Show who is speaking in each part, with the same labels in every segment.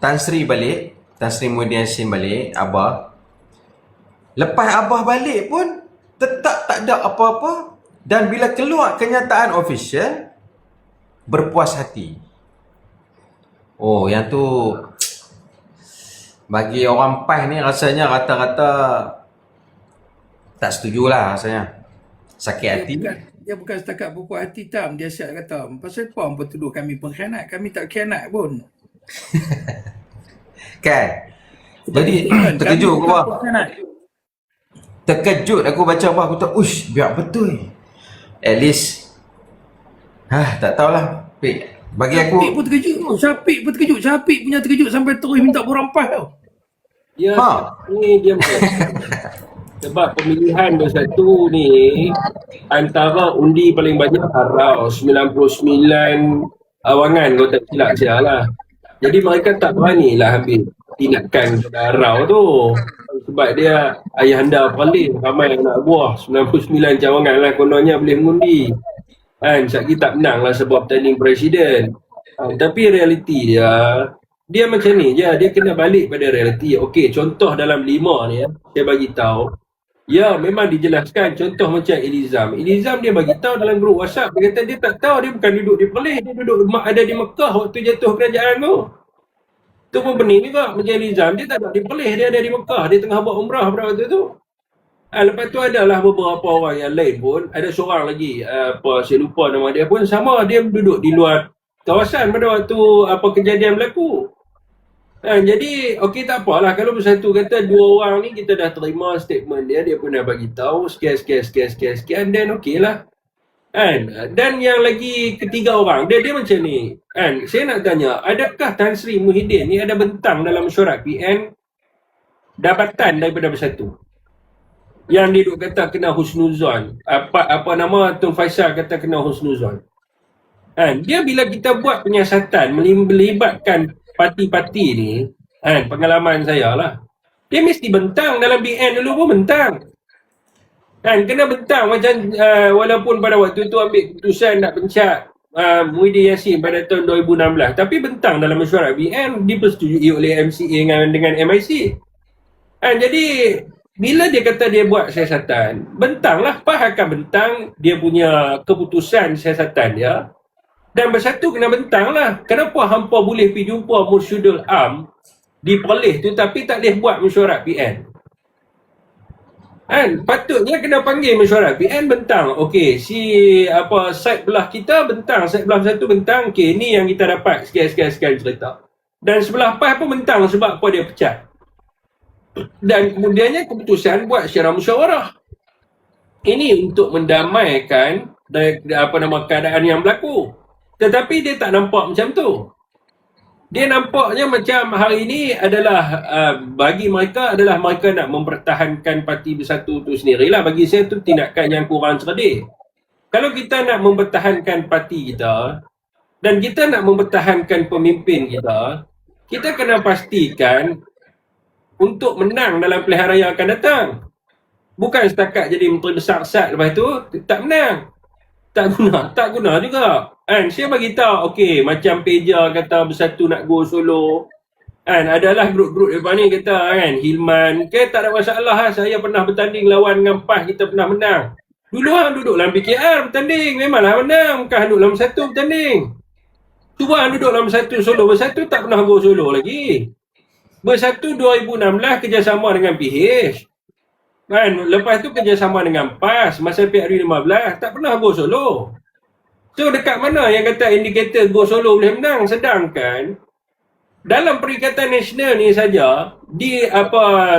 Speaker 1: Tan Sri balik, Tan Sri Muhyiddin Yassin balik, Abah. Lepas Abah balik pun tetap tak ada apa-apa. Dan bila keluar kenyataan official, berpuas hati. Oh, yang tu bagi orang PAS ni rasanya rata-rata tak setujulah rasanya. Sakit hati.
Speaker 2: Dia bukan setakat berpuas hati tam. Dia siap kata, pasal apa orang tuduh kami pengkhianat? Kami tak khianat pun.
Speaker 1: Kan? Jadi terkejut aku, Abah. Terkejut aku baca Abah, aku tak, uish, biar betul. At least tak tahulah. Bagi aku
Speaker 2: Syafiq pun terkejut tu. Syafiq pun terkejut. Syafiq punya terkejut sampai terus minta borang PAS tau.
Speaker 3: Ya, ni dia sebab pemilihan bersatu ni antara undi paling banyak Harau 99 awangan kalau tak silap saya lah. Jadi mereka tak beranilah ambil tindakan pada Harau tu sebab dia ayahanda paling ramai anak buah 99 cawangan lah kononnya boleh mengundi kan. Syakir tak menang lah sebab pertanding presiden tapi realiti dia macam ni je, dia kena balik pada realiti. Okey, contoh dalam 5 ni saya bagi tahu. Ya, memang dijelaskan. Contoh macam Elizam dia bagi tahu dalam grup WhatsApp, dia kata dia tak tahu, dia bukan duduk di Perlis, dia duduk ada di Mekah waktu jatuh kerajaan tu. Tu pun pening juga macam Elizam, dia tak ada di Perlis, dia ada di Mekah, dia tengah buat umrah pada waktu tu. Lepas tu adalah beberapa orang yang lain pun, ada seorang lagi, saya lupa nama dia pun, sama dia duduk di luar kawasan pada waktu kejadian berlaku. Jadi okey, tak apalah kalau bersatu kata 2 orang ni kita dah terima statement dia pun dah bagi tahu sekian dan okeylah kan. Dan yang lagi ketiga orang dia macam ni kan. Saya nak tanya, adakah Tan Sri Muhyiddin ni ada bentang dalam mesyuarat PN dapatan daripada bersatu yang dia duk kata kena husnuzon, apa nama Tun Faisal kata kena husnuzon kan. Dia bila kita buat penyiasatan melibatkan parti-parti ni, pengalaman saya lah, dia mesti bentang dalam BN dulu pun bentang kan, kena bentang macam walaupun pada waktu tu ambil keputusan nak pencet Muhyiddin Yassin pada tahun 2016, tapi bentang dalam mesyuarat BN dipersetujui oleh MCA dengan MIC kan. Jadi bila dia kata dia buat siasatan, bentanglah, PAS akan bentang dia punya keputusan siasatan dia. Dan bersatu kena bentang lah. Kenapa hampa boleh pergi jumpa Mursyidul Am di Perlis tu tapi tak boleh buat mesyuarat PN? Kan? Patutnya kena panggil mesyuarat PN bentang. Okey, side belah kita bentang, side belah satu bentang. Okey, ni yang kita dapat sekian cerita. Dan sebelah PAS pun bentang sebab apa dia pecat. Dan kemudiannya keputusan buat secara musyawarah. Ini untuk mendamaikan keadaan yang berlaku. Tetapi dia tak nampak macam tu. Dia nampaknya macam hari ini adalah bagi mereka adalah mereka nak mempertahankan parti bersatu tu sendirilah. Bagi saya tu tindakan yang kurang cerdik. Kalau kita nak mempertahankan parti kita dan kita nak mempertahankan pemimpin kita kena pastikan untuk menang dalam pilihan raya akan datang. Bukan setakat jadi menteri besar sat lepas tu tak menang. Tak guna juga. Saya bagi tahu, okey, macam Peja kata bersatu nak go solo. Adalah grup-grup depan ni kata Hilman, tak ada masalah lah. Saya pernah bertanding lawan dengan PAS, kita pernah menang. Dulu duduk dalam PKR bertanding, memanglah menang. Bukan duduk dalam satu bertanding. Cuba duduk dalam satu solo, bersatu tak pernah go solo lagi. Bersatu 2016 kerjasama dengan PH. Lepas tu kerjasama dengan PAS masa PRU 15, tak pernah go solo. So dekat mana yang kata indikator go solo boleh menang? Sedangkan dalam Perikatan Nasional ni saja, di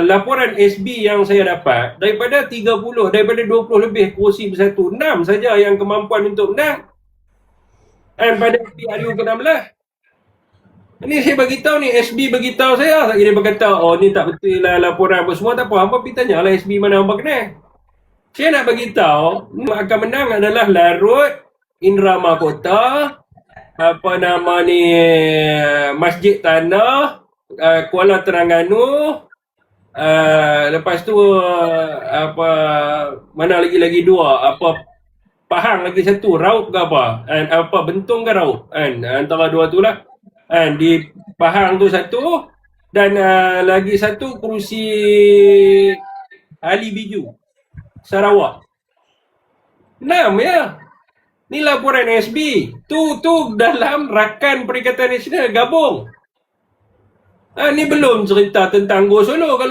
Speaker 3: laporan SB yang saya dapat, daripada 20 lebih kursi bersatu, 6 saja yang kemampuan untuk menang. Pada PRU ke-16. Ini saya bagi tahu ni, SB bagi tahu saya. Dia berkata, oh ni tak betul lah laporan apa semua, tak apa. Hampa pergi tanyalah SB mana hampa kenal. Saya nak bagi tahu, akan menang adalah Larut, Indra Mahkota, Masjid Tanah, Kuala Terengganu, lepas tu mana lagi dua, Pahang lagi satu, Raub ke apa? Bentung ke Raub? Antara dua tu lah. Di Pahang tu satu, dan lagi satu kerusi Ali Biju, Sarawak. 6 ya. Ni laporan SB. Tu dalam Rakan Perikatan Nasional gabung. Ni belum cerita tentang Go Solo. Kalau